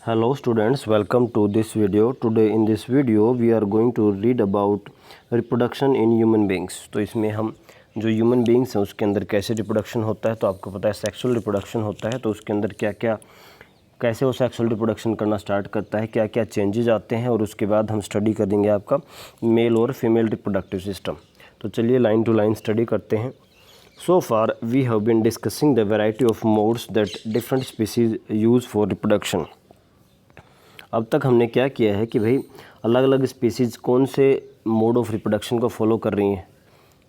Hello students, welcome to this video. Today in this video we are going to read about reproduction in human beings. तो इसमें हम जो human beings हैं उसके अंदर कैसे रिप्रोडक्शन होता है, तो आपको पता है सेक्सुअल रिप्रोडक्शन होता है, तो उसके अंदर क्या क्या कैसे वो सेक्सुअल रिप्रोडक्शन करना स्टार्ट करता है, क्या क्या चेंजेस आते हैं, और उसके बाद हम स्टडी करेंगे आपका मेल और फीमेल रिप्रोडक्टिव सिस्टम। तो चलिए लाइन टू लाइन स्टडी करते हैं। So far we have been discussing the variety of modes that different species use for reproduction. अब तक हमने क्या किया है कि भाई अलग अलग स्पीसीज़ कौन से मोड ऑफ रिप्रोडक्शन को फॉलो कर रही हैं,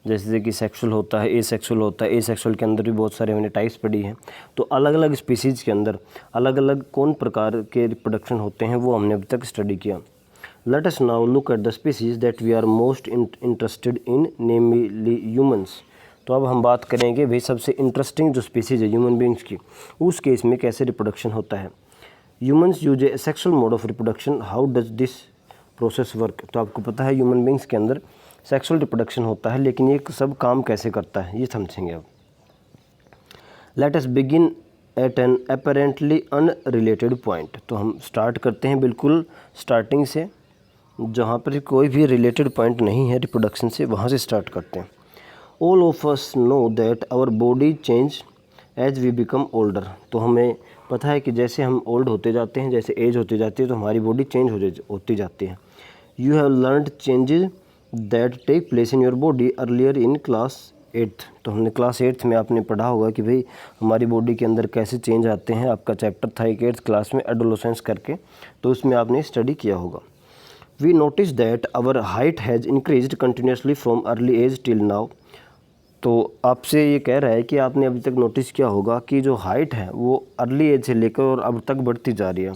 जैसे कि सेक्सुअल होता है, एसेक्सुअल होता है, एसेक्सुअल के अंदर भी बहुत सारे हमने टाइप्स पढ़ी हैं। तो अलग अलग स्पीसीज़ के अंदर अलग अलग कौन प्रकार के रिप्रोडक्शन होते हैं वो हमने अभी तक स्टडी किया। Let us now look at the species that we are most interested in, namely humans. तो अब हम बात करेंगे भाई सबसे इंटरेस्टिंग जो स्पीसीज़ है ह्यूमन बींग्स की, उस केस में कैसे रिप्रोडक्शन होता है। Humans use A sexual mode of reproduction, how does this process work. तो आपको पता है ह्यूमन बींग्स के अंदर सेक्सुअल रिप्रोडक्शन होता है, लेकिन ये सब काम कैसे करता है ये समझेंगे अब। Let us begin at an apparently unrelated point. तो हम स्टार्ट करते हैं बिल्कुल स्टार्टिंग से, जहाँ पर कोई भी रिलेटेड पॉइंट नहीं है रिप्रोडक्शन से, वहाँ से स्टार्ट करते हैं। All of us know that our body change as we become older. तो हमें पता है कि जैसे हम ओल्ड होते जाते हैं, जैसे एज होती जाती है, तो हमारी बॉडी चेंज होती जाती है। You have learned changes that take place in your body earlier in class 8th। तो हमने क्लास 8th में आपने पढ़ा होगा कि भाई हमारी बॉडी के अंदर कैसे चेंज आते हैं। आपका चैप्टर था 8th क्लास में एडोलेसेंस करके, तो उसमें आपने स्टडी किया होगा। We notice that our height has increased continuously from early age till now. तो आपसे ये कह रहा है कि आपने अभी तक नोटिस किया होगा कि जो हाइट है वो अर्ली एज से लेकर और अब तक बढ़ती जा रही है।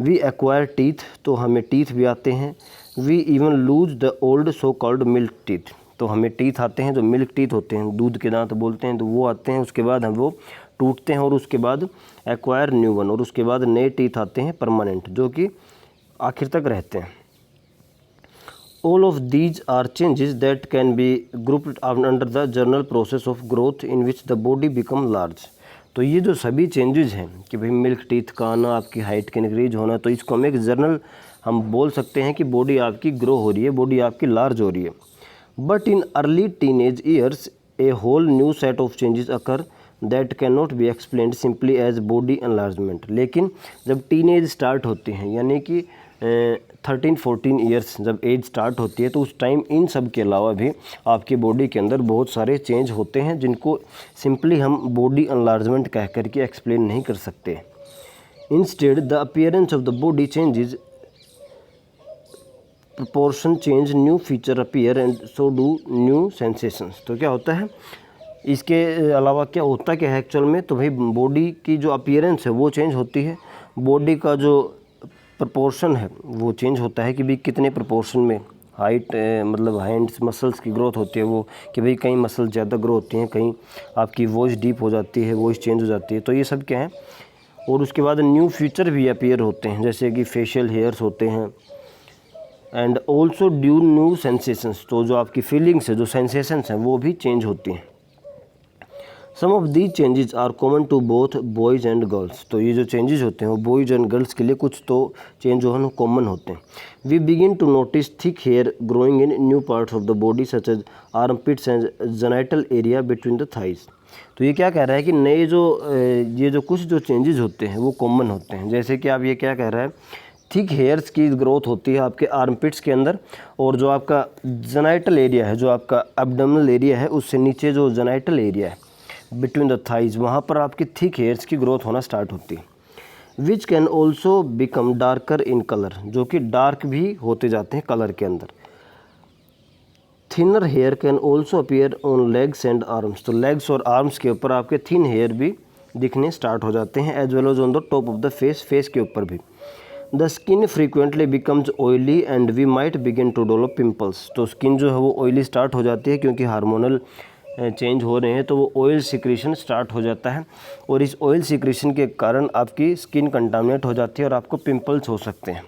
वी एक्वायर टीथ, तो हमें टीथ भी आते हैं। We even lose the old so called milk teeth. तो हमें टीथ आते हैं जो मिल्क टीथ होते हैं, दूध के दांत बोलते हैं, तो वो आते हैं। उसके बाद हम वो टूटते हैं और उसके बाद एक्वायर न्यू वन, और उसके बाद नए टीथ आते हैं परमानेंट, जो कि आखिर तक रहते हैं। All of these are changes that can be grouped under the general process of growth in which the body become large। तो ये जो सभी चेंजेस हैं कि भाई मिल्क टीथ का आना, आपकी हाइट के इंक्रीज होना, तो इसको हम एक जर्नल हम बोल सकते हैं कि बॉडी आपकी ग्रो हो रही है, बॉडी आपकी लार्ज हो रही है। But in early teenage years a whole new set of changes occur that can not be explained simply as body enlargement. लेकिन जब टीनेज स्टार्ट होती हैं, यानी कि 13-14 ईयर्स जब एज स्टार्ट होती है, तो उस टाइम इन सब के अलावा भी आपकी बॉडी के अंदर बहुत सारे चेंज होते हैं, जिनको सिंपली हम बॉडी एनलार्जमेंट कह कर के एक्सप्लेन नहीं कर सकते। Instead the appearance of the body changes, proportion change, new feature appear and so do new sensations. तो क्या होता है, इसके अलावा क्या होता क्या है एक्चुअल में, तो भाई बॉडी की जो अपीयरेंस है वो चेंज होती है, बॉडी का जो प्रोपोर्शन है वो चेंज होता है कि भाई कितने प्रोपोर्शन में हाइट मतलब हैंड्स मसल्स की ग्रोथ होती है, वो कि भाई कहीं मसल ज़्यादा ग्रो होती हैं, कहीं आपकी वॉइस डीप हो जाती है, वॉइस चेंज हो जाती है, तो ये सब क्या है। और उसके बाद न्यू फीचर भी अपीयर होते हैं, जैसे कि फेशियल हेयर्स होते हैं, and also due new sensations. तो जो आपकी फीलिंग्स है, जो सेंसेशंस हैं, वो भी चेंज होती हैं। Some of these changes are common to both boys and girls. तो ये जो चेंजेस होते हैं वो बॉयज़ एंड गर्ल्स के लिए कुछ तो चेंज जो है कॉमन होते हैं। We begin to notice thick hair growing in new parts of the body such as armpits and genital area between the thighs. तो ये क्या कह रहा है कि नए जो कुछ जो चेंजेस होते हैं वो कॉमन होते हैं। जैसे कि आप ये क्या कह रहा है, थिक हेयर्स की ग्रोथ होती है आपके आर्मपिट्स के अंदर, और जो आपका जेनाइटल एरिया है, जो आपका एब्डोमिनल एरिया है, उससे नीचे जो जेनाइटल एरिया है बिटवीन द थाइज, वहाँ पर आपकी थिक हेयर्स की ग्रोथ होना स्टार्ट होती है। Which can also become darker in colour, जो कि डार्क भी होते जाते हैं कलर के अंदर। Thinner hair can also appear on legs and arms. तो लेग्स और आर्म्स के ऊपर आपके थिन हेयर भी दिखने स्टार्ट हो जाते हैं, as well as on the top of the face, face के ऊपर भी। The skin frequently becomes oily and we might begin to develop pimples. तो स्किन जो है वो ऑयली स्टार्ट हो जाती है, क्योंकि हार्मोनल चेंज हो रहे हैं, तो वो ऑयल सिक्रीशन स्टार्ट हो जाता है, और इस ऑयल सिक्रीशन के कारण आपकी स्किन कंटामिनेट हो जाती है और आपको पिंपल्स हो सकते हैं।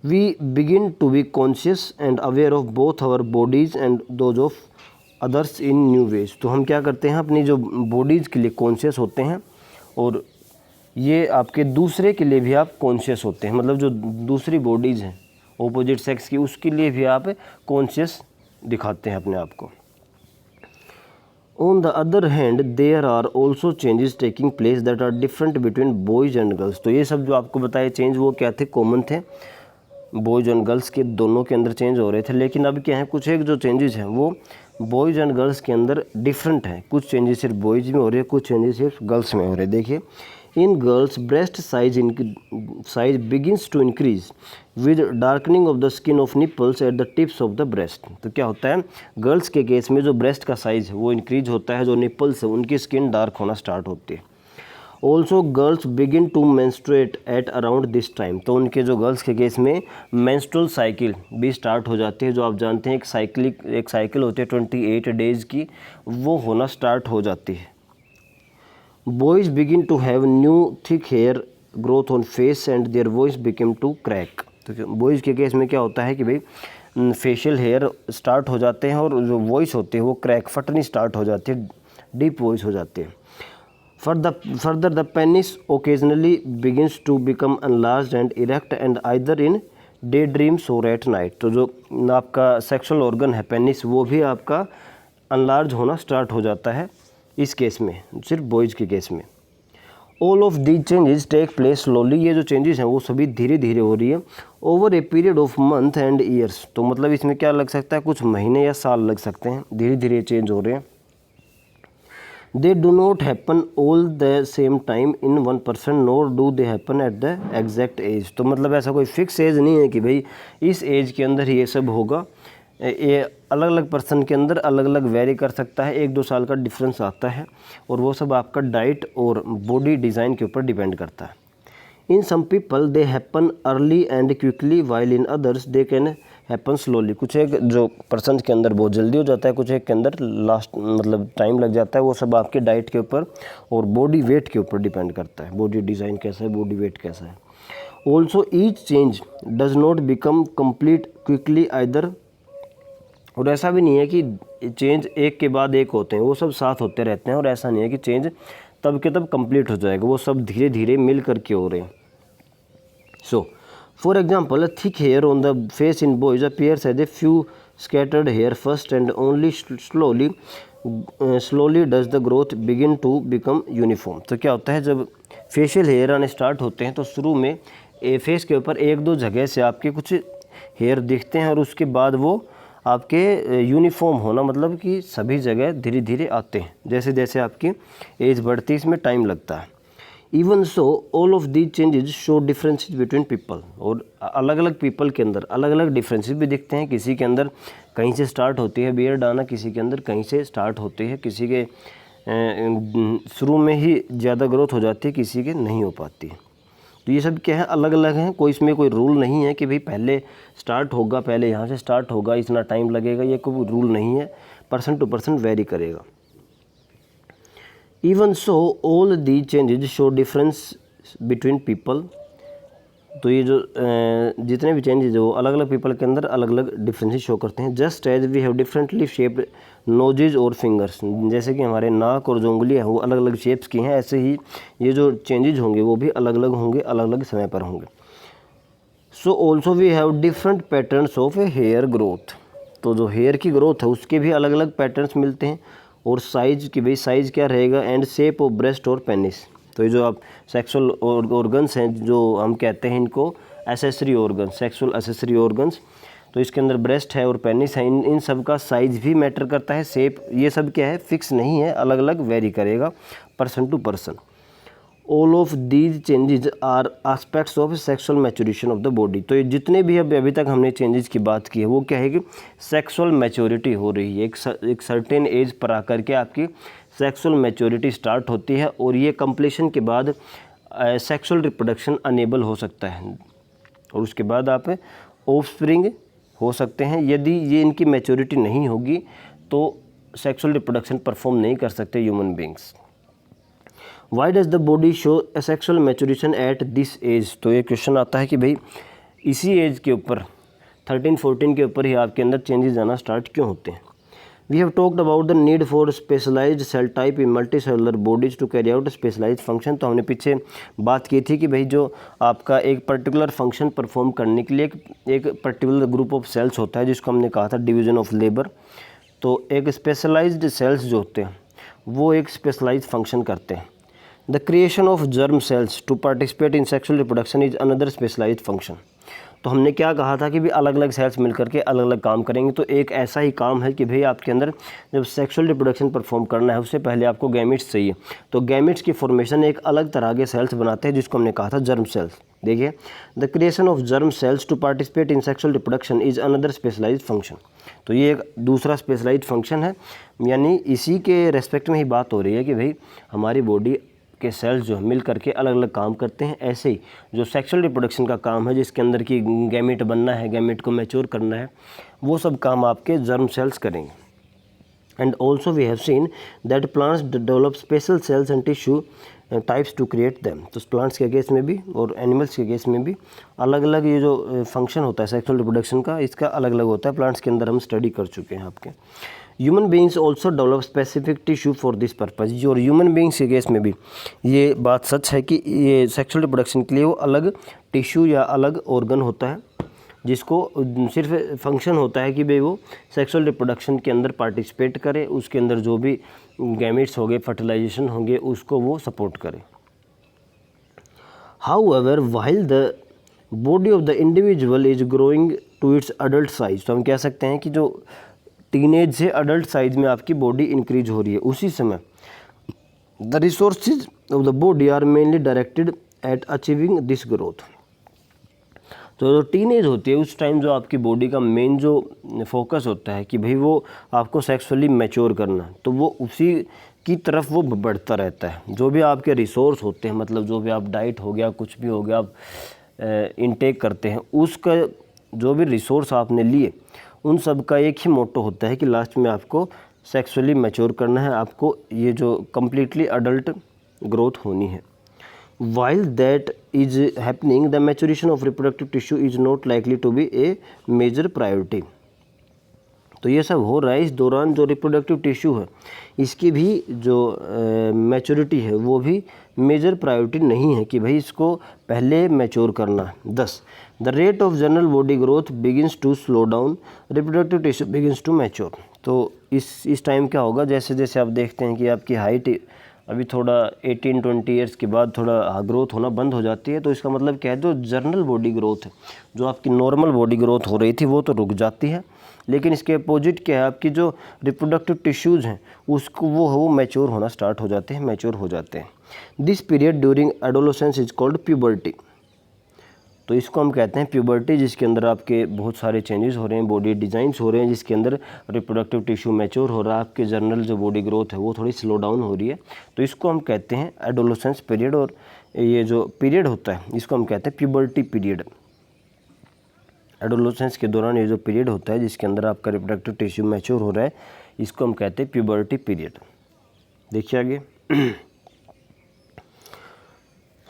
We begin to be conscious and aware of both our bodies and those of others in new ways. तो हम क्या करते हैं, अपनी जो बॉडीज़ के लिए कॉन्शियस होते हैं और ये आपके दूसरे के लिए भी आप कॉन्शियस होते हैं, मतलब जो दूसरी बॉडीज़ हैं ऑपोजिट सेक्स की, उसके लिए भी आप कॉन्शियस दिखाते हैं अपने आप को। On the other hand there are also changes taking place that are different between boys and girls. तो ये सब जो आपको बताए चेंज वो क्या थे, कॉमन थे, बॉयज़ एंड गर्ल्स के दोनों के अंदर चेंज हो रहे थे। लेकिन अब क्या है, कुछ एक जो चेंजेस हैं वो बॉयज़ एंड गर्ल्स के अंदर डिफरेंट हैं। कुछ चेंजेस सिर्फ बॉयज़ में हो रहे हैं, कुछ चेंजेस सिर्फ गर्ल्स में हो रहे हैं। देखिए, in girls breast size begins to increase with darkening of the skin of nipples at the tips of the breast. तो क्या होता है, गर्ल्स के केस में जो ब्रेस्ट का साइज़ है वो इंक्रीज होता है, जो निपल्स है उनकी स्किन डार्क होना स्टार्ट होती है। Also girls begin to menstruate at around this time. तो उनके जो गर्ल्स के केस में मेंस्ट्रुअल साइकिल भी स्टार्ट हो जाती है, जो आप जानते हैं एक साइकिल होती है 28 डेज़ की, वो होना स्टार्ट हो जाती है। Boys begin to have new thick hair growth on face and their voice become to crack. तो बॉयज़ के केस में क्या होता है कि भाई फेशियल हेयर स्टार्ट हो जाते हैं और जो वॉइस होती है वो क्रैक, फटनी स्टार्ट हो जाती है, डीप वॉइस हो जाती है। Further, the penis occasionally begins to become enlarged and erect and either in daydreams or at night। तो जो आपका सेक्सुअल ऑर्गन है पेनिस, वो भी आपका अनलार्ज होना स्टार्ट हो जाता है इस केस में, सिर्फ बॉयज़ के केस में। All of these changes take place slowly. ये जो चेंजेस हैं वो सभी धीरे धीरे हो रही है over A period of month and years. तो मतलब इसमें क्या लग सकता है, कुछ महीने या साल लग सकते हैं, धीरे धीरे चेंज हो रहे हैं। They do not happen all the same time in one person nor do they happen at the exact age। तो मतलब ऐसा कोई फिक्स एज नहीं है कि भाई इस एज के अंदर ये सब होगा। ये अलग अलग पर्सन के अंदर अलग अलग वेरी कर सकता है, 1-2 साल का डिफरेंस आता है, और वो सब आपका डाइट और बॉडी डिज़ाइन के ऊपर डिपेंड करता है। In some people they happen early and quickly while in others they can happen slowly. कुछ एक जो पर्सन के अंदर बहुत जल्दी हो जाता है, कुछ एक के अंदर लास्ट मतलब टाइम लग जाता है। वो सब आपके डाइट के ऊपर और बॉडी वेट के ऊपर डिपेंड करता है, बॉडी डिज़ाइन कैसा है, बॉडी वेट कैसा है। Also each change does not become complete quickly either. और ऐसा भी नहीं है कि चेंज एक के बाद एक होते हैं, वो सब साथ होते रहते हैं। और ऐसा नहीं है कि चेंज तब के तब कंप्लीट हो जाएगा, वो सब धीरे धीरे मिल करके हो रहे हैं। So for example, thick hair on the face in boys appears as a few scattered hair first and only slowly does the growth begin to become uniform. तो क्या होता है, जब फेशियल हेयर आने स्टार्ट होते हैं तो शुरू में फेस के ऊपर 1-2 जगह से आपके कुछ हेयर दिखते हैं, और उसके बाद वो आपके यूनिफॉर्म होना मतलब कि सभी जगह धीरे धीरे आते हैं। जैसे जैसे आपकी एज बढ़ती है इसमें टाइम लगता है। Even so all of these changes show differences between people. और अलग अलग पीपल के अंदर अलग अलग डिफरेंसेस भी दिखते हैं। किसी के अंदर कहीं से स्टार्ट होती है बियर्ड आना, किसी के अंदर कहीं से स्टार्ट होती है, किसी के शुरू में ही ज़्यादा ग्रोथ हो जाती है, किसी के नहीं हो पाती। तो ये सब क्या है, अलग अलग हैं, कोई इसमें कोई रूल नहीं है कि भाई पहले स्टार्ट होगा, पहले यहाँ से स्टार्ट होगा, इतना टाइम लगेगा, ये कोई रूल नहीं है, पर्सन टू पर्सन वेरी करेगा। Even so all the changes show difference between people. तो ये जो जितने भी चेंजेस है वो अलग अलग पीपल के अंदर अलग अलग डिफरेंसेस शो करते हैं। Just as we have differently shaped noses और फिंगर्स। जैसे कि हमारे नाक और जो उंगलियाँ हैं वो अलग अलग शेप्स की हैं, ऐसे ही ये जो चेंजेस होंगे वो भी अलग अलग होंगे, अलग अलग समय पर होंगे। So also we have different patterns of a hair growth. तो जो हेयर की ग्रोथ है उसके भी अलग अलग पैटर्न्स मिलते हैं। और साइज़ की भाई साइज़ क्या रहेगा, एंड शेप ऑफ ब्रेस्ट और पेनिस। तो ये जो आप सेक्सुअल ऑर्गन्स हैं, जो हम कहते हैं इनको accessory organ, sexual accessory organs, तो इसके अंदर ब्रेस्ट है और पेनिस है, इन सब का साइज़ भी मैटर करता है, शेप, ये सब क्या है, फिक्स नहीं है, अलग अलग वेरी करेगा person to person. All of these changes are aspects of sexual maturation of the body. तो ये जितने भी अभी तक हमने चेंजेस की बात की है वो क्या है कि सेक्सुअल मैच्योरिटी हो रही है, एक सर्टेन एज पर आकर के आपकी सेक्सुअल मैच्योरिटी स्टार्ट होती है, और ये कंप्लीशन के बाद सेक्सुअल रिप्रोडक्शन अनेबल हो सकता है, और उसके बाद आप ऑफस्प्रिंग हो सकते हैं। यदि ये इनकी मैच्योरिटी नहीं होगी तो सेक्सुअल रिप्रोडक्शन परफॉर्म नहीं कर सकते human beings. Why does the body show sexual maturation at this age. तो ये क्वेश्चन आता है कि भाई इसी एज के ऊपर 13-14 के ऊपर ही आपके अंदर चेंजेस आना स्टार्ट क्यों होते हैं। We have talked about the need for specialised cell type in multi cellular bodies to carry out specialised function. तो हमने पीछे बात की थी कि भाई जो आपका एक पर्टिकुलर फंक्शन परफॉर्म करने के लिए एक पर्टिकुलर ग्रुप ऑफ सेल्स होता है जिसको हमने कहा था डिवीजन ऑफ लेबर। तो एक स्पेशलाइज्ड सेल्स जो होते हैं वो एक स्पेशलाइज्ड फंक्शन करते हैं। The creation of germ cells to participate in sexual reproduction is another specialised function. तो हमने क्या कहा था कि भी अलग अलग सेल्स मिलकर के अलग अलग काम करेंगे। तो एक ऐसा ही काम है कि भाई आपके अंदर जब सेक्सुअल रिप्रोडक्शन परफॉर्म करना है उससे पहले आपको गैमेट्स चाहिए। तो गैमेट्स की फॉर्मेशन एक अलग तरह के सेल्स बनाते हैं जिसको हमने कहा था जर्म सेल्स। देखिए, the creation of germ cells to participate in sexual reproduction is another specialised function. तो ये एक दूसरा स्पेशलाइज्ड फंक्शन है, यानी इसी के रेस्पेक्ट में ही बात हो रही है कि भाई हमारी बॉडी के सेल्स जो मिल करके अलग अलग काम करते हैं। ऐसे ही जो सेक्सुअल रिप्रोडक्शन का काम है जिसके अंदर की गैमेट बनना है, गैमेट को मैच्योर करना है, वो सब काम आपके जर्म सेल्स करेंगे। And also we have seen that plants develop special cells and tissue types to create them. तो प्लांट्स के केस में भी और एनिमल्स के केस में भी अलग अलग ये जो फंक्शन होता है सेक्सुअल रिप्रोडक्शन का, इसका अलग अलग होता है। प्लांट्स के अंदर हम स्टडी कर चुके हैं आपके। Human beings also develop specific tissue for this purpose. और ह्यूमन बींग्स के केस में भी ये बात सच है कि ये सेक्सुअल रिप्रोडक्शन के लिए वो अलग टिश्यू या अलग ऑर्गन होता है जिसको सिर्फ फंक्शन होता है कि भाई वो सेक्सुअल रिप्रोडक्शन के अंदर पार्टिसिपेट करे, उसके अंदर जो भी गैमेट्स होंगे, फर्टिलाइजेशन होंगे, उसको वो सपोर्ट करे। However while the body of the individual is growing to its adult size. तो हम कह सकते हैं कि जो टीनेज से अडल्ट साइज में आपकी बॉडी इंक्रीज हो रही है, उसी समय the resources of the body are mainly directed at achieving this growth. तो जो टीनेज होती है उस टाइम जो आपकी बॉडी का मेन जो फोकस होता है कि भाई वो आपको सेक्सुअली मैच्योर करना, तो वो उसी की तरफ वो बढ़ता रहता है। जो भी आपके रिसोर्स होते हैं, मतलब जो भी आप डाइट हो गया, कुछ भी हो गया, आप इनटेक करते हैं, उसका जो भी रिसोर्स आपने लिए उन सब का एक ही मोटो होता है कि लास्ट में आपको सेक्सुअली मैच्योर करना है, आपको ये जो कम्प्लीटली अडल्ट ग्रोथ होनी है। While that is happening, the maturation of reproductive tissue is not likely to be a major priority. तो ये सब हो रहा है इस दौरान जो रिप्रोडक्टिव टिश्यू है इसकी भी जो मैच्योरिटी है वो भी मेजर प्रायोरिटी नहीं है कि भाई इसको पहले मैच्योर करना है। 10 the rate of general body growth begins to slow down, reproductive tissue begins to mature. तो इस टाइम क्या होगा, जैसे जैसे आप देखते हैं कि आपकी हाइट अभी थोड़ा 18-20 ईयर्स के बाद थोड़ा ग्रोथ होना बंद हो जाती है। तो इसका मतलब क्या है, जो जनरल बॉडी ग्रोथ है, जो आपकी नॉर्मल बॉडी ग्रोथ हो रही थी वो तो रुक जाती है, लेकिन इसके अपोजिट क्या है, आपकी जो रिप्रोडक्टिव टिश्यूज़ हैं उसको वो मैच्योर होना स्टार्ट हो जाते हैं, मैच्योर हो जाते हैं। This period during adolescence is called puberty. तो इसको हम कहते हैं प्यूबर्टी, जिसके अंदर आपके बहुत सारे चेंजेस हो रहे हैं, बॉडी डिज़ाइंस हो रहे हैं, जिसके अंदर रिप्रोडक्टिव टिश्यू मैच्योर हो रहा है, आपके जनरल जो बॉडी ग्रोथ है वो थोड़ी स्लो डाउन हो रही है। तो इसको हम कहते हैं एडोलेसेंस पीरियड, और ये जो पीरियड होता है इसको हम कहते हैं प्यूबर्टी पीरियड। एडोलेसेंस के दौरान ये जो पीरियड होता है जिसके अंदर आपका रिप्रोडक्टिव टिश्यू मैच्योर हो रहा है, इसको हम कहते हैं प्यूबर्टी पीरियड। देखिए आगे।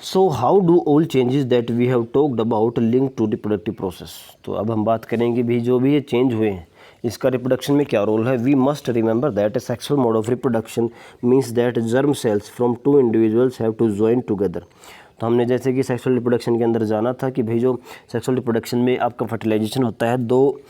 So how do all changes that we have talked about link to reproductive process. तो अब हम बात करेंगे भी जो भी ये चेंज हुए हैं इसका रिप्रोडक्शन में क्या रोल है। We must remember that a sexual mode of reproduction means that germ cells from two individuals have to join together. तो हमने जैसे कि सेक्सुअल रिप्रोडक्शन के अंदर जाना था कि भाई जो सेक्सुअल रिप्रोडक्शन में आपका फर्टिलाइजेशन होता है, दो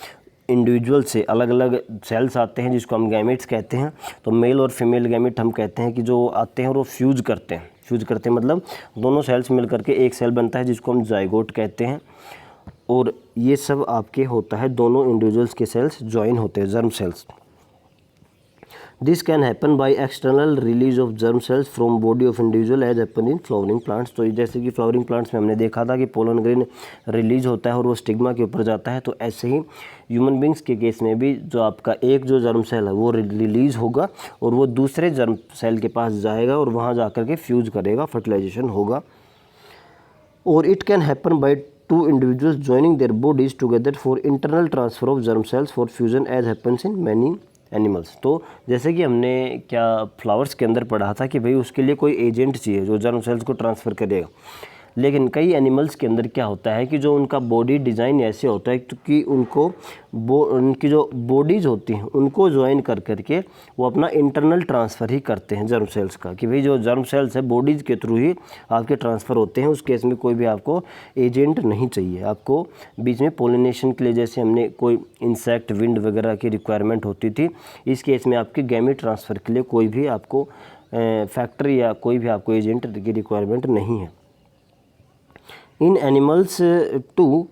इंडिविजुअल से अलग अलग सेल्स आते हैं जिसको हम गैमेट्स कहते हैं। तो मेल और फीमेल गैमेट हम कहते हैं कि जो आते हैं और वो फ्यूज करते हैं मतलब दोनों सेल्स मिल करके एक सेल बनता है जिसको हम जाइगोट कहते हैं। और ये सब आपके होता है दोनों इंडिविजुअल्स के सेल्स ज्वाइन होते हैं, germ cells. This can happen by external release of germ cells from body of individual as happen in flowering plants. तो जैसे कि फ्लावरिंग प्लांट्स में हमने देखा था कि पोलन ग्रेन रिलीज होता है और वो स्टिग्मा के ऊपर जाता है, तो ऐसे ही ह्यूमन बींग्स के केस में भी जो आपका एक जो जर्म सेल है वो रिलीज होगा और वो दूसरे जर्म सेल के पास जाएगा और वहाँ जा कर के फ्यूज करेगा, फर्टिलाइजेशन होगा। और it can happen by two individuals joining their bodies together for internal transfer of germ cells for fusion as happens in many animals. तो जैसे कि हमने क्या फ्लावर्स के अंदर पढ़ा था कि भाई उसके लिए कोई एजेंट चाहिए जो जर्म सेल्स को ट्रांसफ़र करेगा। लेकिन कई एनिमल्स के अंदर क्या होता है कि जो उनका बॉडी डिज़ाइन ऐसे होता है कि उनकी जो बॉडीज़ होती हैं उनको ज्वाइन कर करके वो अपना इंटरनल ट्रांसफ़र ही करते हैं जर्म सेल्स का, कि भाई जो जर्म सेल्स है बॉडीज़ के थ्रू ही आपके ट्रांसफ़र होते हैं। उस केस में कोई भी आपको एजेंट नहीं चाहिए। आपको बीच में पोलिनेशन के लिए जैसे हमने कोई इंसेक्ट, विंड वगैरह की रिक्वायरमेंट होती थी, इस केस में आपके गैमेट ट्रांसफ़र के लिए कोई भी आपको फैक्टर या कोई भी आपको एजेंट की रिक्वायरमेंट नहीं है। In animals to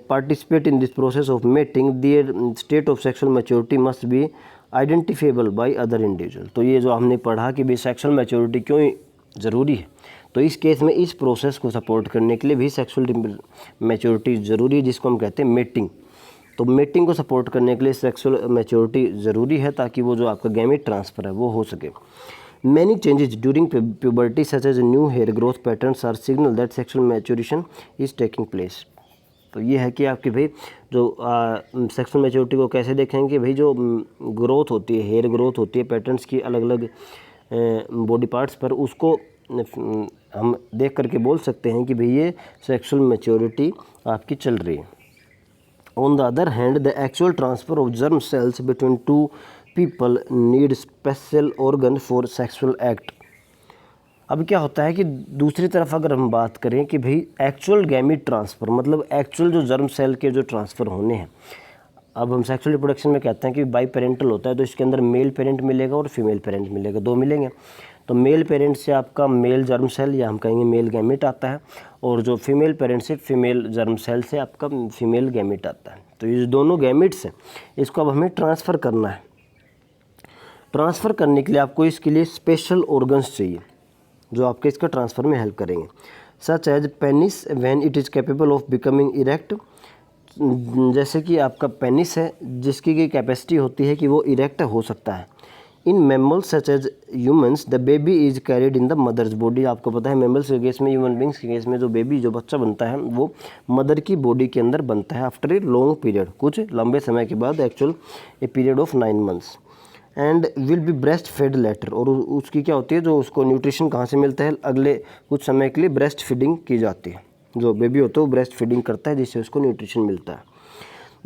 participate in this process of mating, their state of sexual maturity must be identifiable by other individual। तो ये जो हमने पढ़ा कि भी सेक्सुअल मैच्योरिटी क्यों ज़रूरी है, तो इस केस में इस प्रोसेस को सपोर्ट करने के लिए भी सेक्सुअल मैच्योरिटी ज़रूरी है, जिसको हम कहते हैं मेटिंग। तो मेटिंग को सपोर्ट करने के लिए सेक्सुअल मैच्योरिटी ज़रूरी है ताकि वो जो आपका गैमेट ट्रांसफ़र है वो हो सके। Many changes during puberty such as new hair growth patterns are signal that sexual maturation is taking place। तो ये है कि आपकी भाई जो सेक्सुअल मैच्योरिटी को कैसे देखेंगे, भाई जो ग्रोथ होती है, हेयर ग्रोथ होती है पैटर्न्स की अलग अलग बॉडी पार्ट्स पर, उसको हम देख करके बोल सकते हैं कि भाई ये सेक्सुअल मैच्योरिटी आपकी चल रही है। On the other hand the actual transfer of germ sales between two people need special organ for sexual act. अब क्या होता है कि दूसरी तरफ अगर हम बात करें कि भाई एक्चुअल गैमेट ट्रांसफ़र, मतलब एक्चुअल जो जर्म सेल के जो ट्रांसफ़र होने हैं, अब हम सेक्सुअल रिप्रोडक्शन में कहते हैं कि बाई पेरेंटल होता है, तो इसके अंदर मेल पेरेंट मिलेगा और फीमेल पेरेंट मिलेगा, दो मिलेंगे। तो मेल पेरेंट से आपका मेल जर्म सेल या हम कहेंगे मेल गैमेट आता है, और जो फीमेल पेरेंट से फीमेल जर्म सेल से आपका फीमेल गैमेट आता है। तो ये दोनों गैमेट्स हैं, इसको अब हमें ट्रांसफ़र करना है। ट्रांसफ़र करने के लिए आपको इसके लिए स्पेशल ऑर्गन्स चाहिए जो आपके इसका ट्रांसफ़र में हेल्प करेंगे, such as penis when it is capable of becoming erect. जैसे कि आपका पेनिस है जिसकी की कैपेसिटी होती है कि वो इरेक्ट हो सकता है। In mammals such as humans the baby is carried in the mother's body. आपको पता है मैमल्स के केस में, ह्यूमन बींग्स के केस में जो बेबी जो बच्चा बनता है वो मदर की बॉडी के अंदर बनता है आफ्टर ए लॉन्ग पीरियड, कुछ लंबे समय के बाद, actual a period of 9 months and will be breast fed later. और उसकी क्या होती है, जो उसको न्यूट्रिशन कहाँ से मिलता है, अगले कुछ समय के लिए ब्रेस्ट फीडिंग की जाती है। जो बेबी होता है वो ब्रेस्ट फीडिंग करता है जिससे उसको न्यूट्रिशन मिलता है।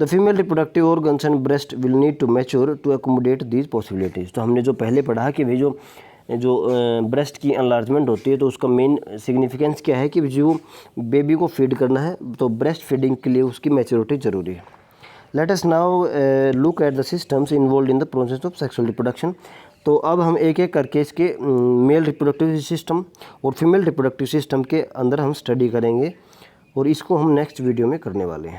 The female reproductive organs and breast will need to mature to accommodate these possibilities. तो हमने जो पहले पढ़ा कि भाई जो ब्रेस्ट की एनलार्जमेंट होती है तो उसका मेन सिग्निफिकेंस क्या है कि जो बेबी को फीड करना है तो ब्रेस्ट फीडिंग के लिए उसकी मैच्योरिटी ज़रूरी है। Let us now look at the systems involved in the process of sexual reproduction। तो अब हम एक एक करके इसके मेल रिप्रोडक्टिव सिस्टम और फीमेल रिप्रोडक्टिव सिस्टम के अंदर हम स्टडी करेंगे, और इसको हम नेक्स्ट वीडियो में करने वाले हैं।